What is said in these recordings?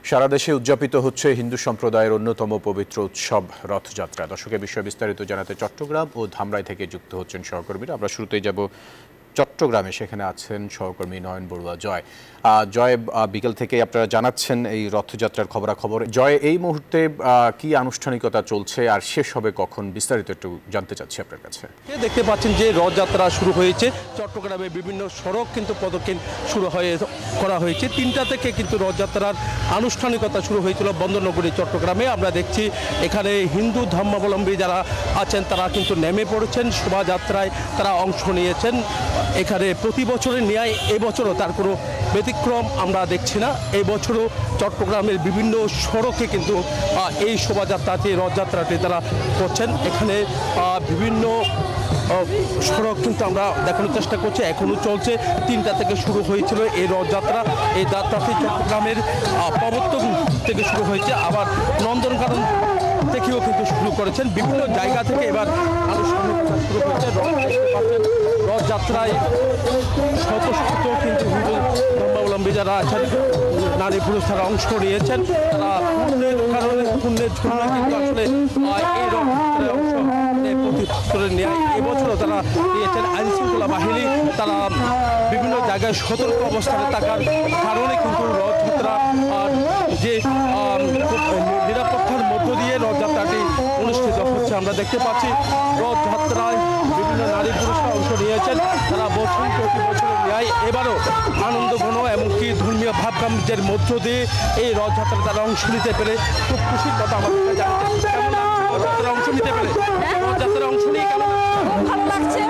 সারা দেশে উদযাপিত হচ্ছে হিন্দু সম্প্রদায়ের অন্যতম পবিত্র উৎসব রথযাত্রা। দর্শকের বিষয়ে বিস্তারিত জানাতে চট্টগ্রাম ও ধামরাই থেকে যুক্ত হচ্ছেন সহকর্মীরা। আমরা শুরুতেই যাব চট্টগ্রামে, সেখানে আছেন সহকর্মী নয়ন বড়ুয়া। জয়, বিকেল থেকে আপনারা জানাচ্ছেন এই রথযাত্রার খবরাখবর। জয়, এই মুহূর্তে কি আনুষ্ঠানিকতা চলছে আর শেষ হবে কখন, বিস্তারিত একটু জানতে চাচ্ছি আপনার কাছে। দেখতে পাচ্ছেন যে রথযাত্রা শুরু হয়েছে চট্টগ্রামে, বিভিন্ন সড়ক কিন্তু প্রদক্ষিণ শুরু করা হয়েছে। 3টা থেকে কিন্তু রথযাত্রার আনুষ্ঠানিকতা শুরু হয়েছিল বন্দরনগরী চট্টগ্রামে। আমরা দেখছি এখানে হিন্দু ধর্মাবলম্বী যারা আছেন তারা কিন্তু নেমে পড়েছেন, শোভাযাত্রায় তারা অংশ নিয়েছেন। এখানে প্রতি বছরের ন্যায় এবছরও তার কোনো ব্যতিক্রম আমরা দেখছি না। এই বছরও চট্টগ্রামের বিভিন্ন সড়কে কিন্তু এই শোভাযাত্রাটি, রথযাত্রাটি তারা করছেন। এখানে বিভিন্ন সড়ক কিন্তু আমরা দেখানোর চেষ্টা করছি, এখনও চলছে। 3টা থেকে শুরু হয়েছিল এই রথযাত্রা। এই যাত্রাটি চট্টগ্রামের প্রবর্তন থেকে শুরু হয়েছে, আবার নন্দনকানন থেকেও কিন্তু শুরু করেছেন। বিভিন্ন জায়গা থেকে এবার আনুষ্ঠানিকতা শুরু হয়েছে। রথযাত্রায় শত শত কিন্তু হিন্দু ধর্মাবলম্বী যারা আছেন, নারী পুরুষ তারা অংশ নিয়েছেন। তারা পুণ্যের কারণে, পুণ্যের জন্য কিন্তু আসলে এই রথযাত্রায় অংশ প্রতি বছরের ন্যায় এবছরও তারা নিয়েছেন। আইনশৃঙ্খলা বাহিনী তারা বিভিন্ন জায়গায় সতর্ক অবস্থানে থাকার কারণে কিন্তু রথযাত্রা যে নিরাপত্তার মধ্য দিয়ে রথযাত্রাটি অনুষ্ঠিত হচ্ছে। আমরা দেখতে পাচ্ছি রথযাত্রায় বিভিন্ন নারী পুরুষরা অংশ নিয়েছেন। তারা বছর প্রতি বছরের ন্যায় এবারও আনন্দঘন এমনকি ধর্মীয় ভাবগাম্ভীর্যের মধ্য দিয়ে এই রথযাত্রা তারা অংশ নিতে পেরে খুব খুশির কথা আমাদেরকে জানাতে। কেমন রথযাত্রা অংশ নিতে পেরে, রথযাত্রা অংশ নিয়ে কেমন ভালো লাগছে?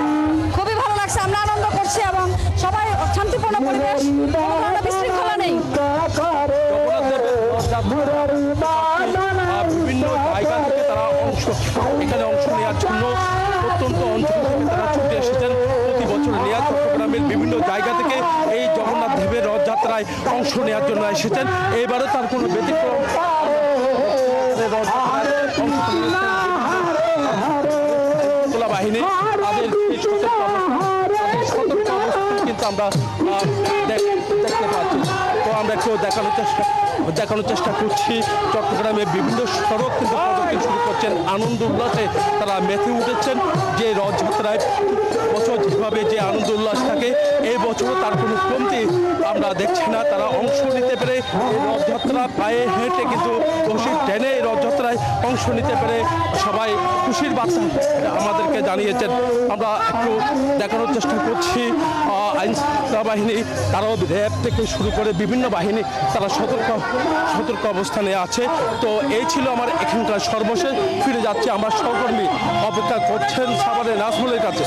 খুবই ভালো লাগছে। আমরা আনন্দ করছি এবং সবাই শান্তিপূর্ণ পরিবেশ, বিশৃঙ্খলা নেই। বিভিন্ন জায়গা থেকে তারা এখানে অংশ নেওয়ার জন্য প্রত্যন্ত অঞ্চল থেকে তারা ছুটে এসেছেন। প্রতি বছর নেওয়া চট্টগ্রামের বিভিন্ন জায়গা থেকে এই জগন্নাথ দেবের রথযাত্রায় অংশ নেওয়ার জন্য এসেছেন। এবারও তার কোনো ব্যতিক্রম বাহিনী তাদের সতর্ক অবস্থান কিন্তু আমরা দেখতে পাচ্ছি। তো আমরা একটু দেখানোর চেষ্টা করছি। চট্টগ্রামে বিভিন্ন সড়ক কিন্তু প্রদক্ষিণ শুরু করছেন, আনন্দ উল্লাসে তারা মেতে উঠেছেন। যে রথযাত্রায় বছর যেভাবে যে আনন্দ উল্লাস থাকে, এই বছরও তার কোনো কমতি আমরা দেখছি না। তারা অংশ নিতে পেরে এই রথযাত্রা পায়ে হেঁটে কিন্তু রশি টেনে এই রথযাত্রায় অংশ নিতে পেরে সবাই খুশির বার্তা আমাদেরকে জানিয়েছেন। আমরা একটু দেখানোর চেষ্টা করছি। আইনশৃঙ্খলা বাহিনী তারাও র্যাব থেকে শুরু করে বিভিন্ন বাহিনী তারা সতর্ক অবস্থানে আছে। তো এই ছিল আমার এখানকার সর্বশেষ। ফিরে যাচ্ছে আমার সহকর্মী অপেক্ষা করছেন সাভারের নাজমুলের কাছে।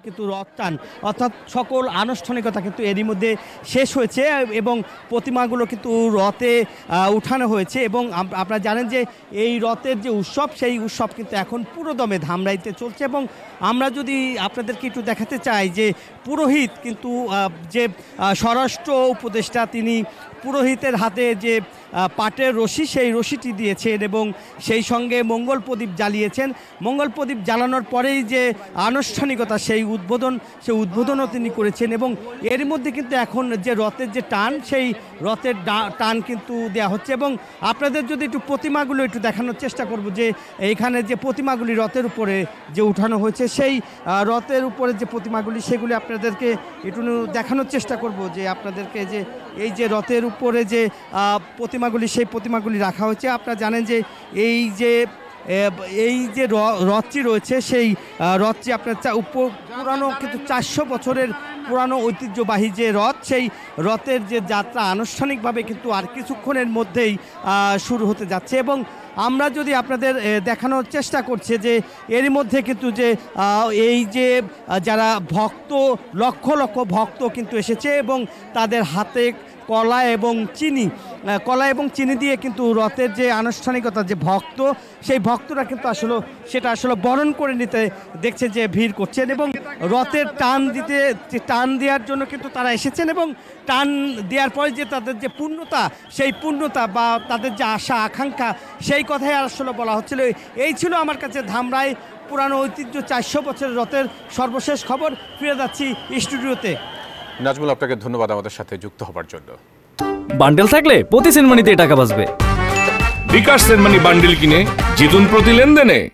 কিন্তু রথটান অর্থাৎ সকল আনুষ্ঠানিকতা কিন্তু এরই মধ্যে শেষ হয়েছে এবং প্রতিমাগুলো কিন্তু রথে উঠানো হয়েছে। এবং আপনারা জানেন যে এই রথের যে উৎসব, সেই উৎসব কিন্তু এখন পুরোদমে ধামরাইতে চলছে। এবং আমরা যদি আপনাদেরকে একটু দেখাতে চাই যে পুরোহিত কিন্তু যে স্বরাষ্ট্র উপদেষ্টা, তিনি পুরোহিতের হাতে যে পাটের রশি, সেই রশিটি দিয়েছেন এবং সেই সঙ্গে মঙ্গল প্রদীপ জ্বালিয়েছেন। মঙ্গল প্রদীপ জ্বালানোর পরেই যে আনুষ্ঠানিকতা, সেই উদ্বোধনও তিনি করেছেন। এবং এর মধ্যে কিন্তু এখন যে রথের যে টান, সেই রথের টান কিন্তু দেওয়া হচ্ছে। এবং আপনাদের যদি একটু প্রতিমাগুলো একটু দেখানোর চেষ্টা করব, যে এইখানে যে প্রতিমাগুলি রথের উপরে যে উঠানো হয়েছে, সেই রথের উপরে যে প্রতিমাগুলি, সেগুলি আপনাদেরকে একটু দেখানোর চেষ্টা করব। যে আপনাদেরকে যে এই যে রথের উপরে যে প্রতিমাগুলি, সেই প্রতিমাগুলি রাখা হয়েছে। আপনারা জানেন যে এই যে রথটি রয়েছে, সেই রথটি আপনার পুরানো কিন্তু 400 বছরের পুরানো ঐতিহ্যবাহী যে রথ, সেই রথের যে যাত্রা আনুষ্ঠানিকভাবে কিন্তু আর কিছুক্ষণের মধ্যেই শুরু হতে যাচ্ছে। এবং আমরা যদি আপনাদের দেখানোর চেষ্টা করছি যে এর মধ্যে কিন্তু যে এই যে যারা ভক্ত, লক্ষ লক্ষ ভক্ত কিন্তু এসেছে এবং তাদের হাতে কলা এবং চিনি দিয়ে কিন্তু রথের যে আনুষ্ঠানিকতা, যে ভক্ত, সেই ভক্তরা কিন্তু আসলে বরণ করে নিতে দেখছে যে ভিড় করছেন। এবং রথের টান দেওয়ার জন্য কিন্তু তারা এসেছেন। এবং টান দেওয়ার পরে যে তাদের যে পূর্ণতা, সেই পূর্ণতা বা তাদের যে আশা আকাঙ্ক্ষা, সেই কথাই আসলে বলা হচ্ছিল। এই ছিল আমার কাছে ধামরাই পুরানো ঐতিহ্য 400 বছরের রথের সর্বশেষ খবর। ফিরে যাচ্ছি স্টুডিওতে। নাজমুল, আপনাকে ধন্যবাদ আমাদের সাথে যুক্ত হবার জন্য। বান্ডেল থাকলে প্রতি সেনমানিতে টাকা বাঁচবে। বিকাশ সেনমানি বান্ডিল কিনে জিতুন প্রতি লেনদেনে।